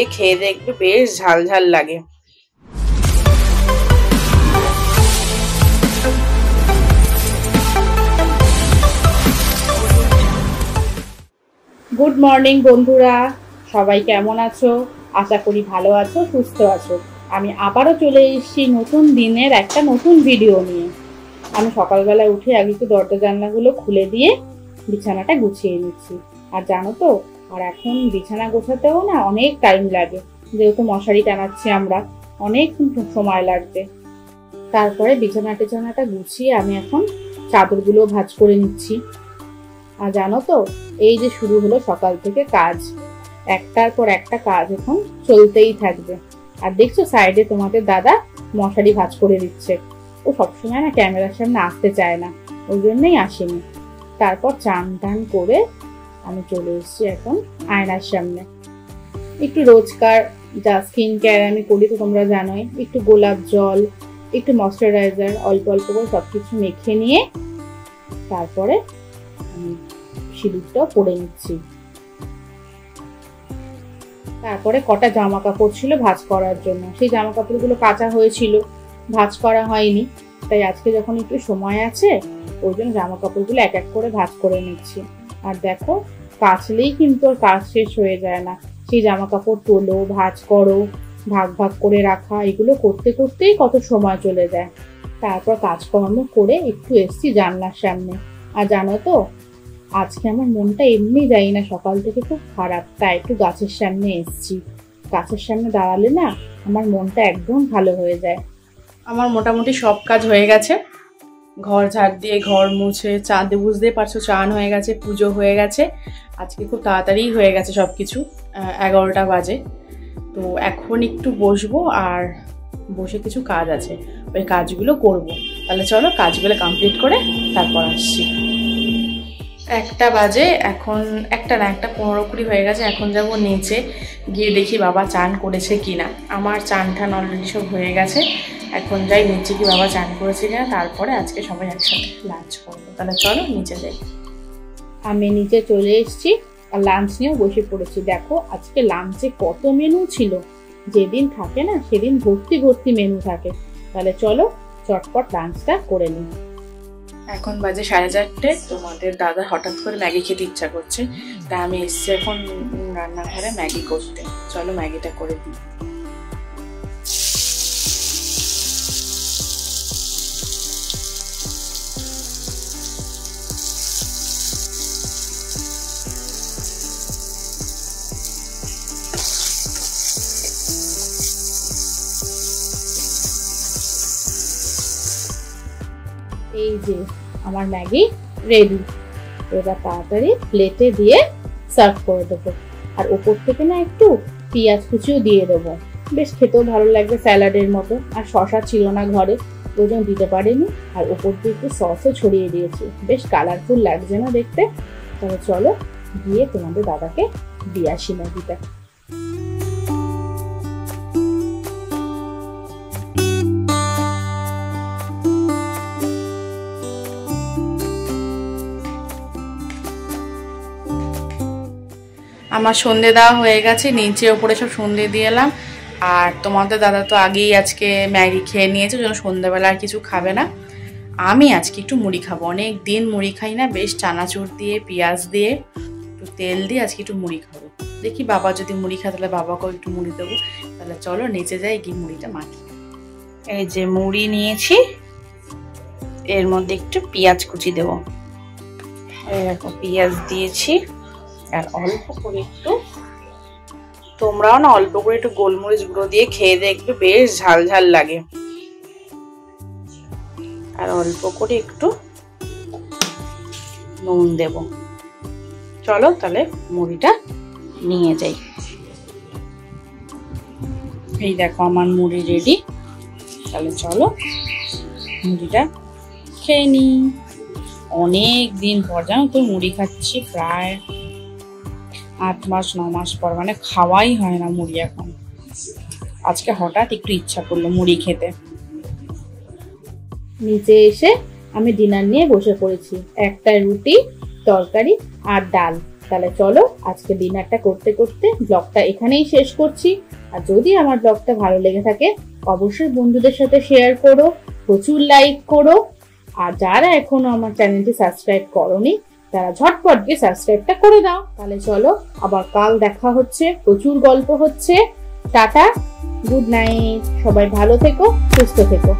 দিয়ে খেয়ে দেখবে, বেশ ঝাল ঝাল লাগে। গুড মর্নিং বন্ধুরা, সবাই কেমন আছো? আশা করি ভালো আছো, সুস্থ আছো। আমি আবারও চলে এসেছি নতুন দিনের একটা নতুন ভিডিও নিয়ে। আমি সকালবেলায় উঠে আগে একটু দরজা জানলাগুলো খুলে দিয়ে বিছানাটা গুছিয়ে নিচ্ছি। আর জানো তো, আর এখন বিছানা গোছাতেও না অনেক টাইম লাগে, যেহেতু মশারি টানাচ্ছি আমরা, অনেক সময় লাগবে। তারপরে বিছানাটা গুছিয়ে আমি এখন চাদরগুলো ভাঁজ করে নিচ্ছি। আর জানো তো, এই যে শুরু হলো সকাল থেকে কাজ, একটার পর একটা কাজ এখন চলতেই থাকবে। আর দেখছো সাইডে তোমাদের দাদা মশারি ভাঁজ করে দিচ্ছে। ও সবসময় না ক্যামেরার সামনে আসতে চায় না, ওই জন্যই আসেনি। তারপর চান টান করে আমি চলে এসেছি এখন আয়নার সামনে। একটু রোজকার যা স্কিন কেয়ার আমি করি তো তোমরা জানোই, একটু গোলাপ জল, একটু ময়শ্চারাইজার অল্প অল্প করে সবকিছু মেখে নিয়ে তারপরে সিঁদুরটাও পরে নিচ্ছি। তারপরে কটা জামা কাপড় ছিল ভাঁজ করার জন্য, সেই জামা কাপড়গুলো কাচা হয়েছিল, ভাঁজ করা হয়নি। তাই আজকে যখন একটু সময় আছে ওই জন্য জামা কাপড়গুলো এক এক করে ভাঁজ করে নিচ্ছি। আর দেখো, কাচলেই কিন্তু আর কাজ শেষ হয়ে যায় না। সেই জামা কাপড় তোলো, ভাঁজ করো, ভাগ ভাগ করে রাখা, এগুলো করতে করতেই কত সময় চলে যায়। তারপর কাজকর্ম করে একটু এসছি জানলার সামনে। আর জানো তো, আজকে আমার মনটা এমনি যাই না, সকাল থেকে খুব খারাপ, তাই একটু গাছের সামনে এসছি। গাছের সামনে দাঁড়ালে না আমার মনটা একদম ভালো হয়ে যায়। আমার মোটামুটি সব কাজ হয়ে গেছে, ঘর ঝাড় দিয়ে, ঘর মুছে, চাঁদে বুঝতেই পারছো চান হয়ে গেছে, পুজো হয়ে গেছে। আজকে খুব তাড়াতাড়ি হয়ে গেছে সব কিছু, 11টা বাজে। তো এখন একটু বসবো, আর বসে কিছু কাজ আছে, ওই কাজগুলো করব। তাহলে চলো কাজগুলো কমপ্লিট করে তারপর আসছি। 1টা বাজে, এখন 1:15 হয়ে গেছে। এখন যাব নিচে গিয়ে দেখি বাবা চান করেছে কিনা। আমার চান টান অলরেডি সব হয়ে গেছে। এখন যাই নিচে কি বাবা চান করেছে কিনা, তারপরে আজকে সবাই একসাথে লাঞ্চ করবো। তাহলে চলো নিচে যাই। আমি নিচে চলে এসেছি আর লাঞ্চ নিয়েও বসে পড়েছি। দেখো আজকে লাঞ্চে কত মেনু ছিল, যেদিন থাকে না সেদিন ভর্তি ভর্তি মেনু থাকে। তাহলে চলো চটপট লাঞ্চটা করে নিই। এখন বাজে 4:30। তোমাদের দাদা হঠাৎ করে ম্যাগি খেতে ইচ্ছা করছে, তাই আমি এসছি এখন রান্নাঘরে ম্যাগি করতে। চলো ম্যাগিটা করে দিই। এই যে আমার ম্যাগি রেডি। এবার তাড়াতাড়ি প্লেটে দিয়ে সার্ভ করে দেবো। আর ওপর থেকে না একটু পেঁয়াজ কুচিও দিয়ে দেবো, বেশ খেতেও ভালো লাগবে স্যালাডের মতো। আর শসা ছিল না ঘরে, ওই জন্য দিতে পারিনি। আর ওপর দিয়ে একটু সসও ছড়িয়ে দিয়েছি, বেশ কালারফুল লাগছে না দেখতে। তাহলে চলো গিয়ে তোমাদের দাদাকে দিয়ে আসি ম্যাগিটা। আমার সন্ধে দেওয়া হয়ে গেছে, নিচে ওপরে সব সন্ধে দিয়ে এলাম। আর তোমাদের দাদা তো আগেই আজকে ম্যাগি খেয়ে নিয়েছে, ওই জন্য সন্ধ্যাবেলা আর কিছু খাবে না। আমি আজকে একটু মুড়ি খাবো, অনেক দিন মুড়ি খাই না, বেশ চানাচুর দিয়ে, পেঁয়াজ দিয়ে, একটু তেল দিয়ে আজকে একটু মুড়ি খাবো। দেখি বাবা যদি মুড়ি খায় তাহলে বাবাকেও একটু মুড়ি দেবো। তাহলে চলো নিচে যাই, গিয়ে মুড়িটা মাখি। এই যে মুড়ি নিয়েছি, এর মধ্যে একটু পেঁয়াজ কুচি দেবো। এরকম পেঁয়াজ দিয়েছি, আর অল্প করে একটু, তোমরাও না অল্প করে একটু গোলমরিচ গুঁড়ো দিয়ে খেয়ে দেখবে, বেশ ঝাল ঝাল লাগে। আর অল্প করে একটু নুন দেব। চলো তাহলে মুড়িটা নিয়ে যাই। এই দেখো আমার মুড়ি রেডি। তাহলে চলো মুড়িটা খেয়ে নি। অনেক দিন পর জানো তো মুড়ি খাচ্ছি, প্রায় 8 মাস 9 মাস পর, মানে খাওয়াই হয় না মুড়ি এখন। আজকে হঠাৎ একটু ইচ্ছা করলো মুড়ি খেতে। নিচে এসে আমি ডিনার নিয়ে বসে পড়েছি। একটা রুটি, তরকারি আর ডাল, তাহলে চলো আজকে ডিনারটা করতে করতে ব্লগটা এখানেই শেষ করছি। আর যদি আমার ব্লগটা ভালো লেগে থাকে অবশ্যই বন্ধুদের সাথে শেয়ার করো, প্রচুর লাইক করো। আর যারা এখনো আমার চ্যানেলটি সাবস্ক্রাইব করোনি তারা ঝটপট গিয়ে সাবস্ক্রাইবটা করে দাও। তাহলে চলো আবার কাল দেখা হচ্ছে, প্রচুর গল্প হচ্ছে। টাটা, গুড নাইট, সবাই ভালো থেকো, সুস্থ থেকো।